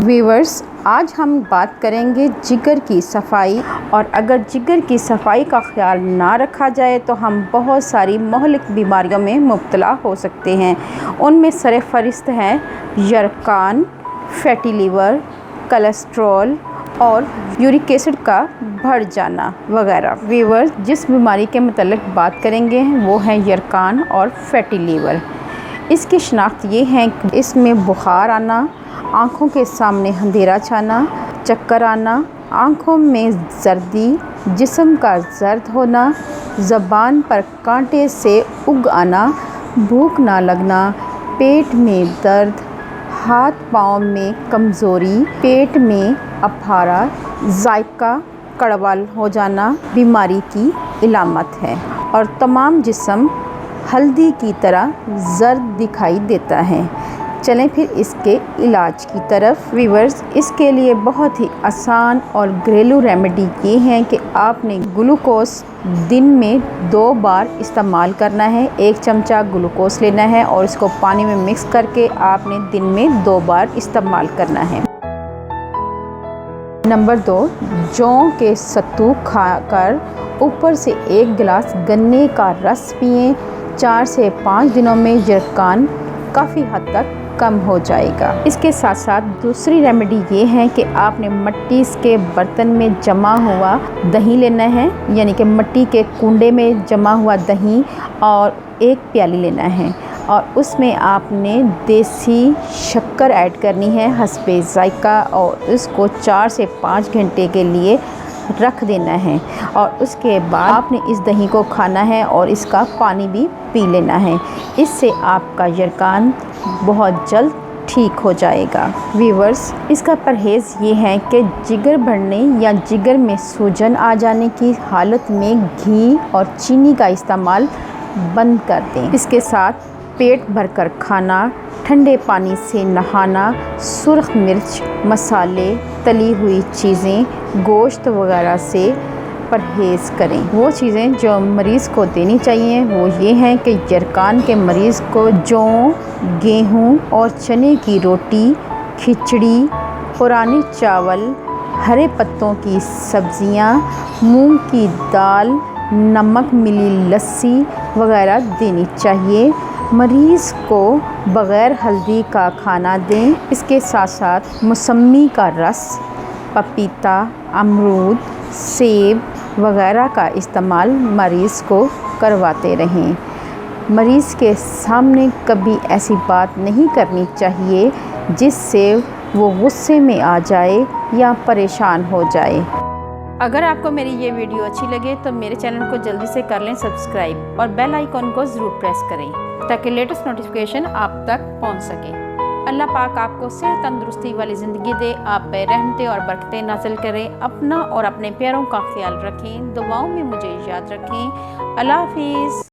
Viewers, आज हम बात करेंगे जिगर की सफाई। और अगर जिगर की सफाई का ख्याल ना रखा जाए तो हम बहुत सारी मोहलिक बीमारियों में मुब्तला हो सकते हैं। उनमें सरफ़हरिस्त हैं यरकान, फैटी लीवर, कोलेस्ट्रॉल और यूरिक एसिड का बढ़ जाना वगैरह। व्यूअर्स, जिस बीमारी के मतलब बात करेंगे वो है यरकान और फैटी लीवर। इसकी शनाख्त ये है कि इसमें बुखार आना, आँखों के सामने अंधेरा छाना, चक्कर आना, आँखों में जर्दी, जिस्म का जर्द होना, ज़बान पर कांटे से उग आना, भूख ना लगना, पेट में दर्द, हाथ पाँव में कमज़ोरी, पेट में अफारा, जायका कड़वा हो जाना बीमारी की इलामत है और तमाम जिस्म हल्दी की तरह जर्द दिखाई देता है। चलें फिर इसके इलाज की तरफ। व्यूअर्स, इसके लिए बहुत ही आसान और घरेलू रेमेडी ये है कि आपने ग्लूकोज दिन में 2 बार इस्तेमाल करना है। 1 चमचा ग्लूकोज लेना है और इसको पानी में मिक्स करके आपने दिन में 2 बार इस्तेमाल करना है। नंबर 2, जौ के सत्तू खाकर ऊपर से 1 गिलास गन्ने का रस पिएं। 4 से 5 दिनों में यरकान काफ़ी हद तक कम हो जाएगा। इसके साथ साथ दूसरी रेमेडी ये है कि आपने मिट्टी के बर्तन में जमा हुआ दही लेना है, यानी कि मिट्टी के कुंडे में जमा हुआ दही और 1 प्याली लेना है और उसमें आपने देसी शक्कर ऐड करनी है हस्बे जायका और इसको 4 से 5 घंटे के लिए रख देना है और उसके बाद आपने इस दही को खाना है और इसका पानी भी पी लेना है। इससे आपका यरकान बहुत जल्द ठीक हो जाएगा। व्यूअर्स, इसका परहेज़ ये है कि जिगर बढ़ने या जिगर में सूजन आ जाने की हालत में घी और चीनी का इस्तेमाल बंद कर दें। इसके साथ पेट भरकर खाना, ठंडे पानी से नहाना, सुर्ख मिर्च, मसाले, तली हुई चीज़ें, गोश्त वगैरह से परहेज़ करें। वो चीज़ें जो मरीज़ को देनी चाहिए वो ये हैं कि यरकान के मरीज़ को जौ, गेहूँ और चने की रोटी, खिचड़ी, पुराने चावल, हरे पत्तों की सब्ज़ियाँ, मूंग की दाल, नमक मिली लस्सी वगैरह देनी चाहिए। मरीज़ को बग़ैर हल्दी का खाना दें। इसके साथ साथ मौसमी का रस, पपीता, अमरूद, सेब वगैरह का इस्तेमाल मरीज़ को करवाते रहें। मरीज़ के सामने कभी ऐसी बात नहीं करनी चाहिए जिससे वो गुस्से में आ जाए या परेशान हो जाए। अगर आपको मेरी ये वीडियो अच्छी लगे तो मेरे चैनल को जल्दी से कर लें सब्सक्राइब और बेल आइकॉन को ज़रूर प्रेस करें ताकि लेटेस्ट नोटिफिकेशन आप तक पहुंच सके। अल्लाह पाक आपको सेहत तंदुरुस्ती वाली ज़िंदगी दे, आप पे रहमतें और बरकतें नाज़िल करें। अपना और अपने प्यारों का ख्याल रखें, दुआओं में मुझे याद रखें। अल्लाह हाफ़िज़।